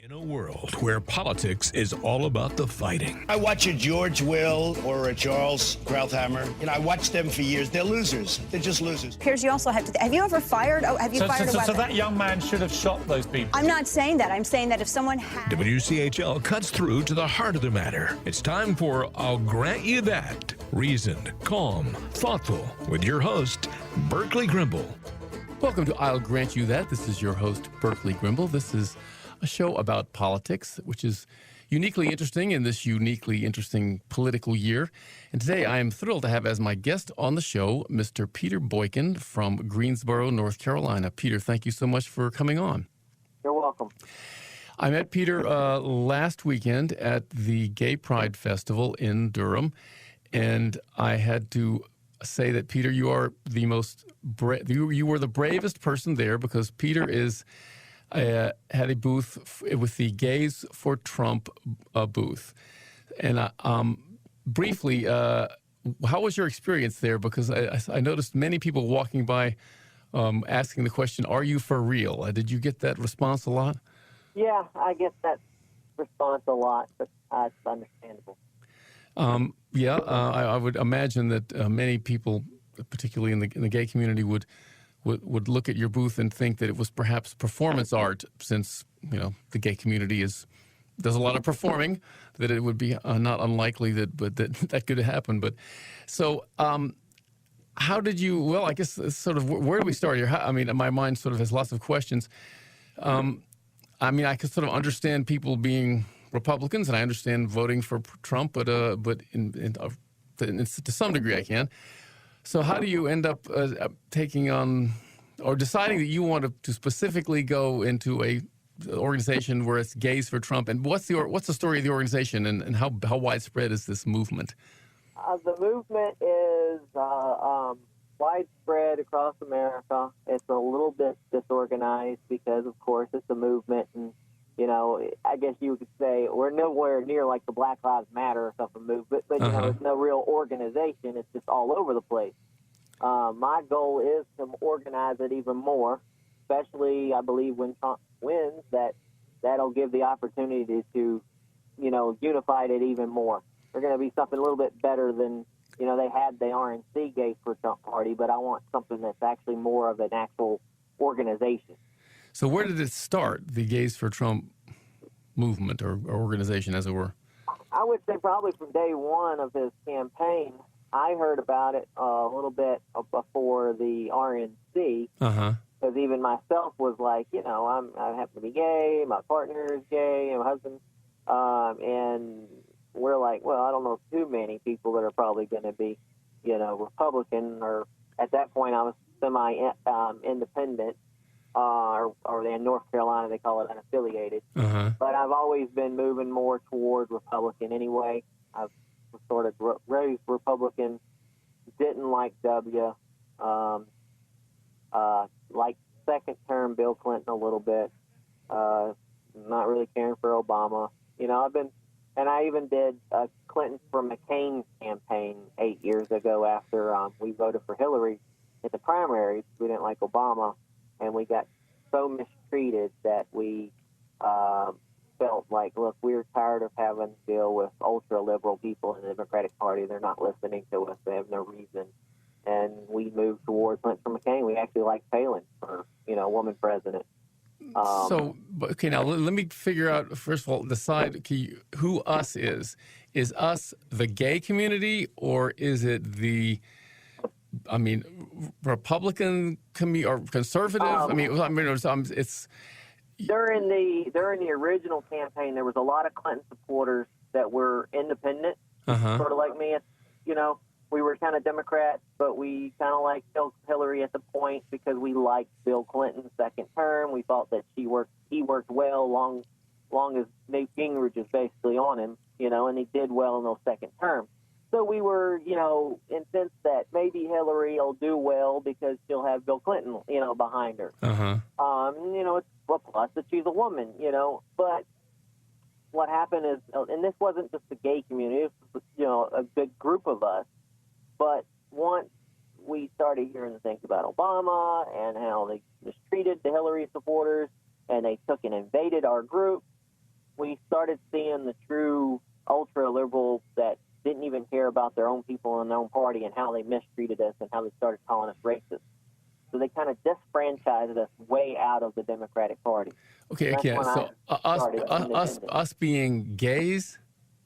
In a world where politics is all about the fighting. I watch a George Will or a Charles Krauthammer. I watched them for years. They're losers. They're just losers. Piers, you also have to... Have you ever fired? Oh, have you fired a weapon? So that young man should have shot those people. I'm not saying that. I'm saying that if someone had... WCHL cuts through to the heart of the matter. It's time for I'll Grant You That. Reasoned, calm, thoughtful, with your host, Berkeley Grimble. Welcome to I'll Grant You That. This is your host, Berkeley Grimble. This is a show about politics, which is uniquely interesting in this uniquely interesting political year. And today I am thrilled to have as my guest on the show, Mr. Peter Boykin from Greensboro, North Carolina. Peter, thank you so much for coming on. You're welcome. I met Peter last weekend at the Gay Pride Festival in Durham, and I had to say that, Peter, you are the most you were the bravest person there, because Peter had a booth with the Gays for Trump booth. And briefly, how was your experience there? Because I noticed many people walking by asking the question, are you for real? Did you get that response a lot? Yeah, I get that response a lot, but it's understandable. I would imagine that many people, particularly in the gay community, would look at your booth and think that it was perhaps performance art, since the gay community does a lot of performing. That it would be not unlikely that could happen. But so, how did you? Well, I guess sort of where do we start here? My mind sort of has lots of questions. I could sort of understand people being Republicans, and I understand voting for Trump, but to some degree I can. So how do you end up taking on or deciding that you want to specifically go into a organization where it's Gays for Trump? And what's the story of the organization, and how widespread is this movement? The movement is widespread across America. It's a little bit disorganized because, of course, it's a movement, and I guess you could say we're nowhere near like the Black Lives Matter or something movement, but it's no real organization. It's just all over the place. My goal is to organize it even more, especially I believe when Trump wins, that'll give the opportunity to, unify it even more. They're going to be something a little bit better than, they had the RNC Gay for Trump party, but I want something that's actually more of an actual organization. So where did it start, the Gays for Trump movement or organization, as it were? I would say probably from day one of his campaign. I heard about it a little bit before the RNC, because even myself was like, I happen to be gay, my partner is gay, and my husband, and we're like, well, I don't know too many people that are probably going to be, Republican, or at that point I was semi-independent. Or in North Carolina, they call it unaffiliated. But I've always been moving more toward Republican anyway. I've sort of raised Republican, didn't like W, like second-term Bill Clinton a little bit, not really caring for Obama. I even did Clinton for McCain campaign 8 years ago after we voted for Hillary in the primaries. We didn't like Obama. And we got so mistreated that we felt like, look, we're tired of having to deal with ultra-liberal people in the Democratic Party. They're not listening to us. They have no reason. And we moved towards Clinton for McCain. We actually liked Palin for, woman president. Now let me figure out, first of all, decide who us is. Is us the gay community, or is it Republican or conservative? It's during the original campaign, there was a lot of Clinton supporters that were independent, sort of like me. We were kind of Democrats, but we kind of liked Hillary at the point because we liked Bill Clinton's second term. We thought that he worked well long as Newt Gingrich is basically on him, and he did well in those second terms. So we were, incensed that maybe Hillary will do well because she'll have Bill Clinton, behind her. It's a plus that she's a woman, But what happened is, and this wasn't just the gay community, it was, a good group of us. But once we started hearing the things about Obama and how they mistreated the Hillary supporters, and they took and invaded our group, we started seeing the true ultra-liberals that didn't even care about their own people in their own party and how they mistreated us and how they started calling us racist. So they kind of disfranchised us way out of the Democratic Party. Okay, so us being gays?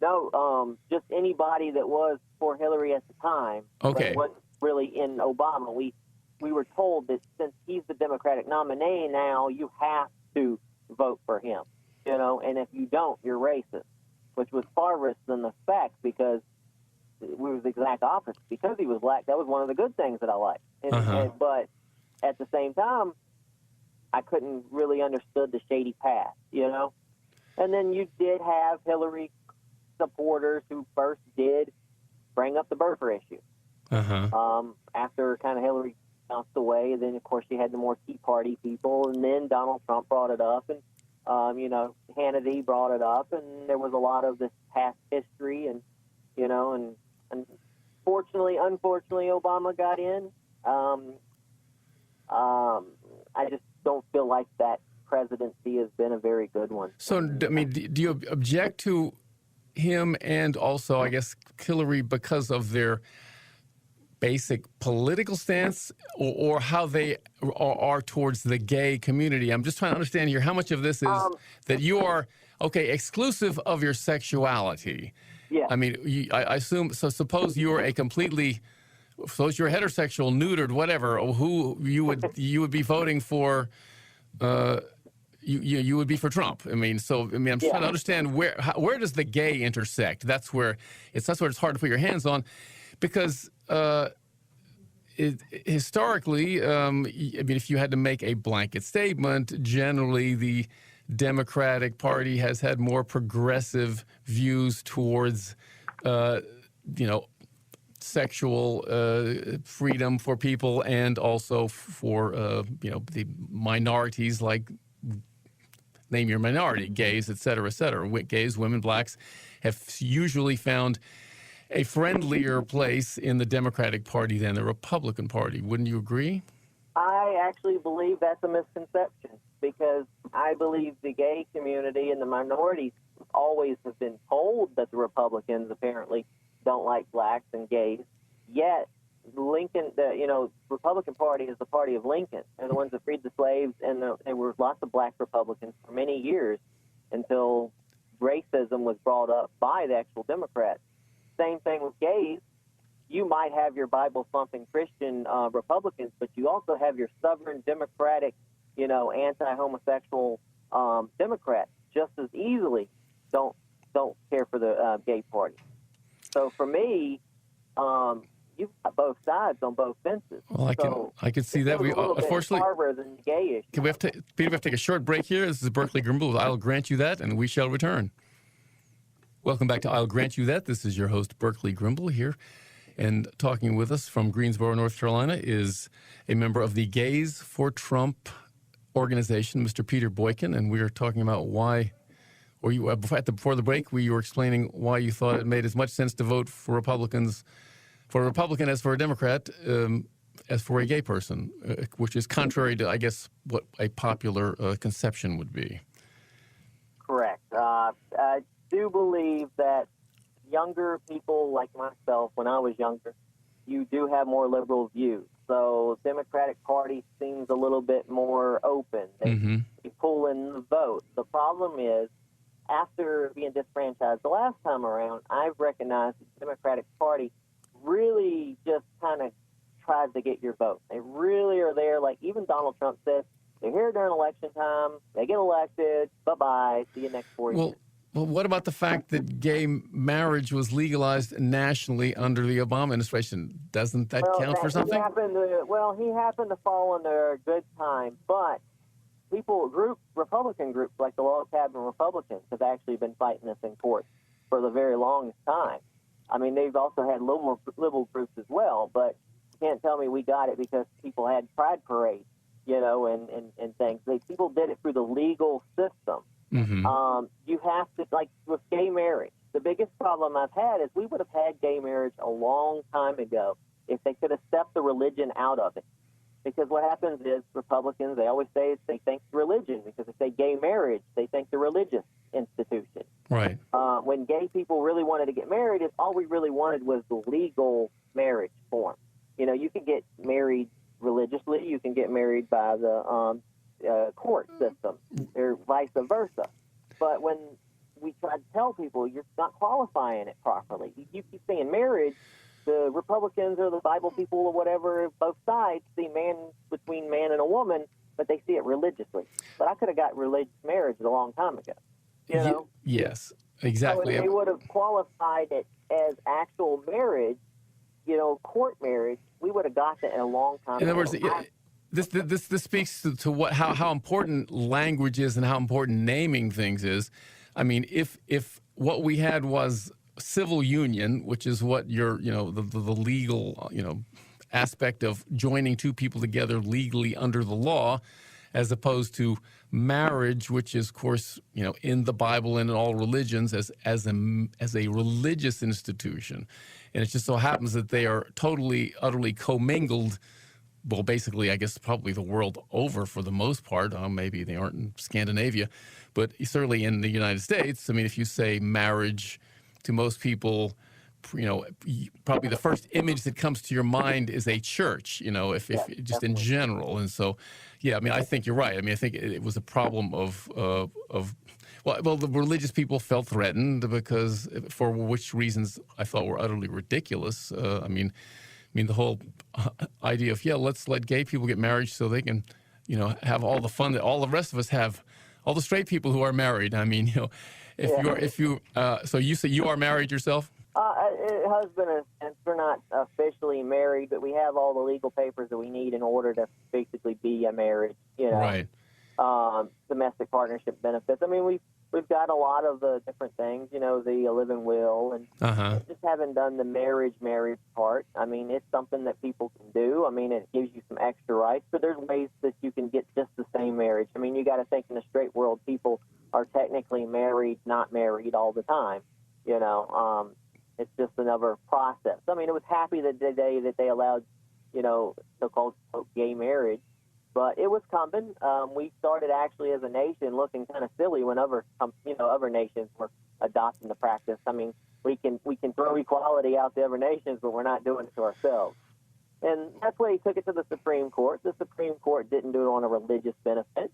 No, just anybody that was for Hillary at the time. Okay. But wasn't really in Obama. We were told that since he's the Democratic nominee now, you have to vote for him, and if you don't, you're racist, which was far worse than the fact, because we were the exact opposite. Because he was black, that was one of the good things that I liked. But at the same time, I couldn't really understood the shady past, And then you did have Hillary supporters who first did bring up the birther issue. After kind of Hillary bounced away, then of course you had the more Tea Party people, and then Donald Trump brought it up, and Hannity brought it up, and there was a lot of this past history, and unfortunately, Obama got in. I just don't feel like that presidency has been a very good one. So, I mean, do you object to him and also, I guess, Hillary because of their basic political stance or how they are towards the gay community? I'm just trying to understand here how much of this is that you are, exclusive of your sexuality. Yeah. I mean, I assume, so suppose you're suppose you're heterosexual, neutered, whatever, who you would be voting for, you would be for Trump. I'm just trying to understand where does the gay intersect? That's where it's hard to put your hands on, because historically, if you had to make a blanket statement, generally the Democratic Party has had more progressive views towards, sexual freedom for people, and also for the minorities, like name your minority, gays, et cetera, et cetera. Gays, women, blacks have usually found a friendlier place in the Democratic Party than the Republican Party. Wouldn't you agree? I actually believe that's a misconception, because I believe the gay community and the minorities always have been told that the Republicans apparently don't like blacks and gays. Yet Lincoln, the Republican Party is the party of Lincoln. They're the ones that freed the slaves, and there were lots of black Republicans for many years until racism was brought up by the actual Democrats. Same thing with gays. You might have your Bible-thumping Christian Republicans, but you also have your Southern Democratic, anti-homosexual Democrats just as easily don't care for the gay party. So for me, you've got both sides on both fences. Well, I can see that. We unfortunately than the gay issue. Peter, we have to take a short break here. This is Berkeley Grimble. I'll grant you that, and we shall return. Welcome back to I'll Grant You That. This is your host, Berkeley Grimble, here. And talking with us from Greensboro, North Carolina, is a member of the Gays for Trump organization, Mr. Peter Boykin. And we are talking about why, or you before the break, you were explaining why you thought it made as much sense to vote for a Republican as for a Democrat, as for a gay person, which is contrary to, I guess, what a popular conception would be. Correct. I do believe that younger people like myself, when I was younger, you do have more liberal views. So the Democratic Party seems a little bit more open. They pull in the vote. The problem is, after being disfranchised the last time around, I've recognized the Democratic Party really just kind of tries to get your vote. They really are there. Like even Donald Trump said, they're here during election time. They get elected. Bye-bye. See you next 4 years. Well, what about the fact that gay marriage was legalized nationally under the Obama administration? Doesn't that count for something? He happened to fall under a good time, but Republican groups like the Log Cabin Republicans have actually been fighting this in court for the very longest time. I mean, they've also had liberal groups as well, but you can't tell me we got it because people had pride parades, and things. People did it through the legal system. You have to, like with gay marriage, the biggest problem I've had is we would have had gay marriage a long time ago if they could have stepped the religion out of it. Because what happens is Republicans, they always say they think it's religion, because if they say gay marriage, they think the religious institution. Right. When gay people really wanted to get married, all we really wanted was the legal marriage form. You know, you can get married religiously, you can get married by the court system, or vice versa. But when we try to tell people you're not qualifying it properly, you keep saying marriage, the Republicans or the Bible people or whatever, both sides see man between man and a woman, but they see it religiously. But I could have got religious marriage a long time ago. You know? Yes, exactly. So if they would have qualified it as actual marriage, you know, court marriage, we would have got that a long time ago. In other words, this speaks to what how important language is and how important naming things is. I mean, if what we had was civil union, which is what your the legal aspect of joining two people together legally under the law, as opposed to marriage, which is, of course, in the Bible and in all religions as a religious institution. And it just so happens that they are totally, utterly commingled. Well, basically, I guess probably the world over for the most part. Maybe they aren't in Scandinavia, but certainly in the United States. I mean, if you say marriage, to most people, probably the first image that comes to your mind is a church, if just in general. And so, yeah, I mean, I think you're right. I mean, I think it was a problem of the religious people felt threatened because, for which reasons I thought were utterly ridiculous. I mean, the whole idea of, let's let gay people get married so they can, have all the fun that all the rest of us have, all the straight people who are married. I mean, so you say you are married yourself? Husband and wife. We're not officially married, but we have all the legal papers that we need in order to basically be a marriage. Right. Domestic partnership benefits. I mean, we've got a lot of the different things. The live-in will, and just haven't done the marriage part. I mean, it's something that people can do. I mean, it gives you some extra rights, but there's ways that you can get just the same marriage. I mean, you got to think in the straight world, people are technically married, not married all the time. It's just another process. I mean, it was happy the day that they allowed, so-called gay marriage, but it was coming. We started actually as a nation looking kind of silly when other nations were adopting the practice. I mean, we can throw equality out to other nations, but we're not doing it to ourselves. And that's why he took it to the Supreme Court. The Supreme Court didn't do it on a religious benefit.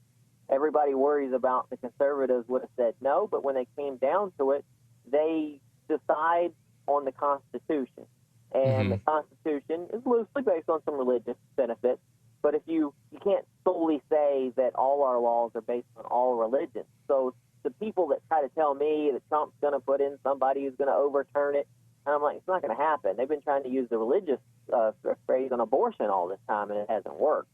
Everybody worries about the conservatives would have said no, but when they came down to it, they decide on the Constitution. And the Constitution is loosely based on some religious benefits, but if you can't solely say that all our laws are based on all religions. So the people that try to tell me that Trump's going to put in somebody who's going to overturn it, and I'm like, it's not going to happen. They've been trying to use the religious phrase on abortion all this time, and it hasn't worked.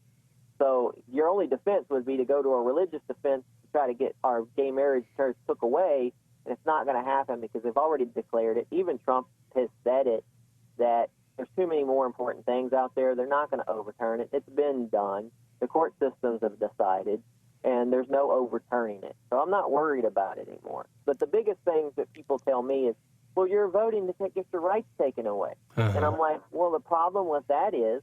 So your only defense would be to go to a religious defense to try to get our gay marriage took away, and it's not going to happen because they've already declared it. Even Trump has said it, that there's too many more important things out there. They're not going to overturn it. It's been done. The court systems have decided, and there's no overturning it. So I'm not worried about it anymore. But the biggest things that people tell me is, well, you're voting to get your rights taken away. And I'm like, well, the problem with that is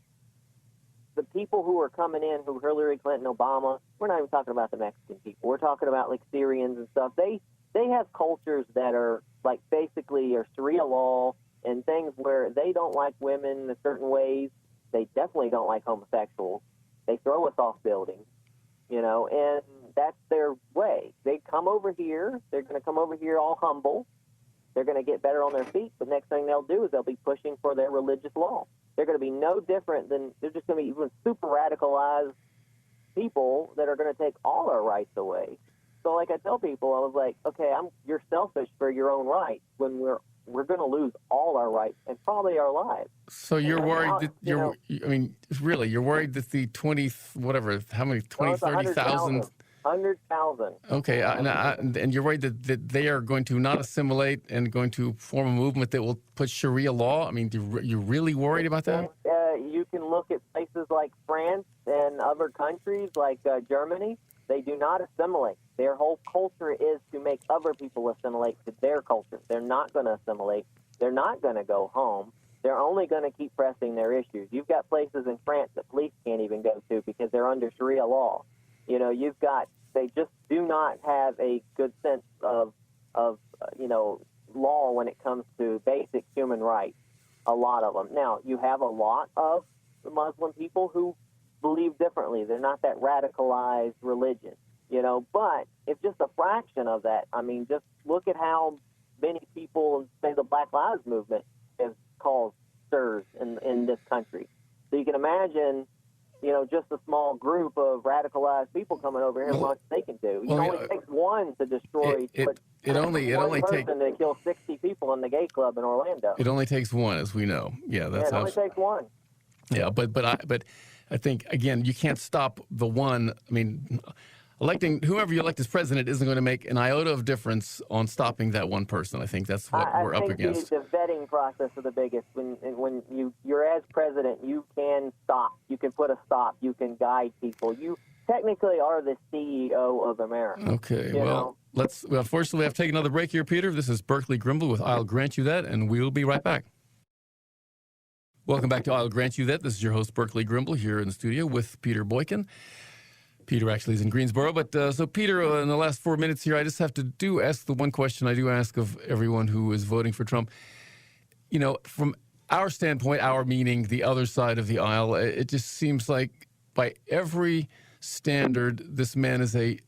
the people who are coming in, who Hillary Clinton, Obama, we're not even talking about the Mexican people. We're talking about like Syrians and stuff. They have cultures that are like basically are Sharia law and things where they don't like women in certain ways. They definitely don't like homosexuals. They throw us off buildings, and that's their way. They come over here. They're going to come over here all humble. They're going to get better on their feet. The next thing they'll do is they'll be pushing for their religious law. They're going to be no different than, they're just going to be even super radicalized people that are going to take all our rights away. So like I tell people, I was like, okay, you're selfish for your own rights when we're going to lose all our rights and probably our lives. So you're worried that you're worried that the 30,000. 100,000. Okay, and you're worried that they are going to not assimilate and going to form a movement that will put Sharia law? I mean, you're really worried about that? You can look at places like France and other countries like Germany. They do not assimilate. Their whole culture is to make other people assimilate to their culture. They're not going to assimilate. They're not going to go home. they're only going to keep pressing their issues. You've got places in France that police can't even go to because they're under Sharia law. You know, they just do not have a good sense of law when it comes to basic human rights, a lot of them. Now, you have a lot of Muslim people who believe differently. They're not that radicalized religion, but if just a fraction of that, I mean, just look at how many people, say the Black Lives Movement, have caused stirs in this country. So you can imagine, just a small group of radicalized people coming over here, what they can do. It only takes one to destroy. It only takes to kill 60 people in the gay club in Orlando. It only takes one, as we know. Yeah, it only takes one. Yeah, but I think again, you can't stop the one. I mean, electing whoever you elect as president isn't going to make an iota of difference on stopping that one person. I think that's what we're up against. I think the vetting process is the biggest. When you're as president, you can stop. You can put a stop. You can guide people. You technically are the CEO of America. Okay, well, unfortunately, we have to take another break here, Peter. This is Berkeley Grimble with I'll Grant You That, and we'll be right back. Welcome back to I'll Grant You That. This is your host, Berkeley Grimble, here in the studio with Peter Boykin. Peter actually is in Greensboro. But so, Peter, in the last 4 minutes here, I just have to ask the one question I do ask of everyone who is voting for Trump. From our standpoint, our meaning the other side of the aisle, it just seems like by every standard, this man is a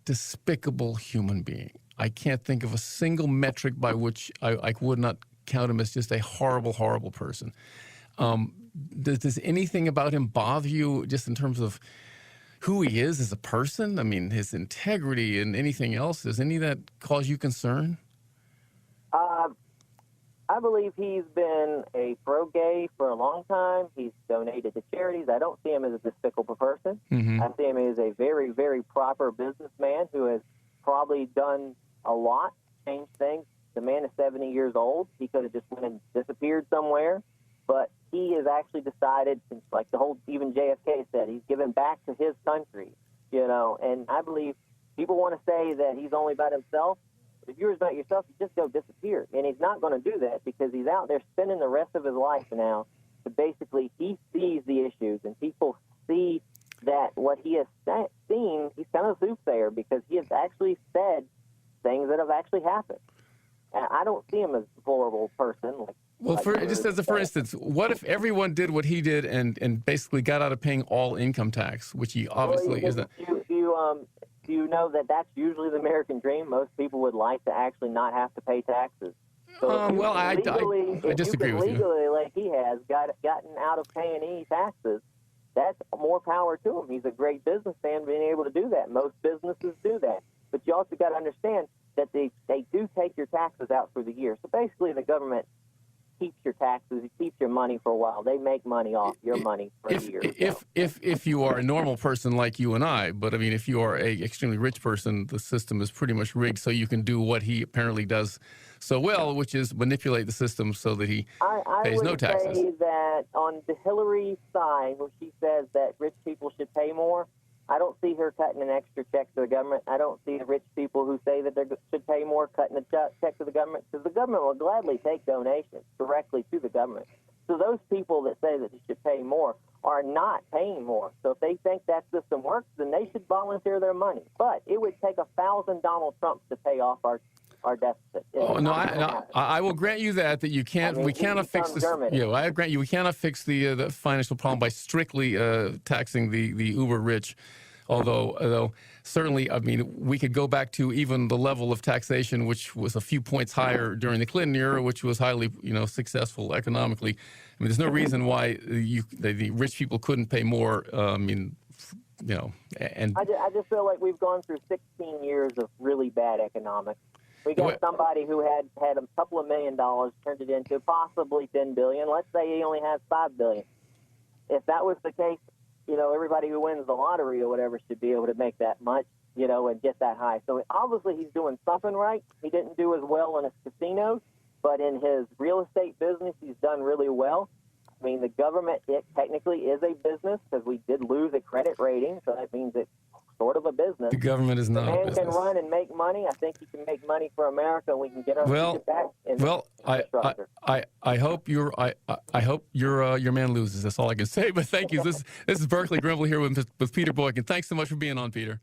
despicable human being. I can't think of a single metric by which I would not count him as just a horrible, horrible person. Does anything about him bother you just in terms of who he is as a person? I mean, his integrity and anything else, does any of that cause you concern? I believe he's been a pro-gay for a long time. He's donated to charities. I don't see him as a despicable person. Mm-hmm. I see him as a very, very proper businessman who has probably done a lot, changed things. The man is 70 years old. He could have just went and disappeared somewhere. But he has actually decided, since like the whole, even JFK said, he's given back to his country, and I believe people want to say that he's only about himself. But if you're about yourself, you just go disappear. And he's not going to do that because he's out there spending the rest of his life now to basically, he sees the issues and people see that what he has seen, he's kind of a soothsayer because he has actually said things that have actually happened. And I don't see him as a deplorable person. For instance, what if everyone did what he did and basically got out of paying all income tax, which he obviously isn't? Do you know that that's usually the American dream? Most people would like to actually not have to pay taxes. So I disagree with you. Legally, like he has gotten out of paying any taxes, that's more power to him. He's a great businessman being able to do that. Most businesses do that. But you also got to understand that they do take your taxes out for the year. So basically the government keeps your taxes, it keeps your money for a while. They make money off your money for a year. If you are a normal person like you and I, but I mean, if you are a extremely rich person, the system is pretty much rigged so you can do what he apparently does so well, which is manipulate the system so that he pays no taxes. I would say that on the Hillary side, where she says that rich people should pay more, I don't see her cutting an extra check to the government. I don't see the rich people who say that they should pay more cutting a check to the government, because the government will gladly take donations directly to the government. So those people that say that they should pay more are not paying more. So if they think that system works, then they should volunteer their mony. But it would take 1,000 Donald Trumps to pay off our deficit. I will grant you that you can't. We cannot fix this. I grant you we cannot fix the financial problem by strictly taxing the uber rich. Although certainly, I mean, we could go back to even the level of taxation, which was a few points higher during the Clinton era, which was highly, successful economically. I mean, there's no reason why the rich people couldn't pay more. And I just feel like we've gone through 16 years of really bad economics. We got somebody who had a couple of $1 million, turned it into possibly $10 billion. Let's say he only has $5 billion. If that was the case, everybody who wins the lottery or whatever should be able to make that much, and get that high. So obviously he's doing something right. He didn't do as well in his casinos, but in his real estate business, he's done really well. I mean, the government, it technically is a business because we did lose a credit rating, so that means it's sort of a business. The government is not the a man business. can run and make money. I think he can make money for America, and we can get our future back in infrastructure. I hope your man loses. That's all I can say. But thank you. This is Berkeley Grimble here with Peter Boykin. Thanks so much for being on, Peter.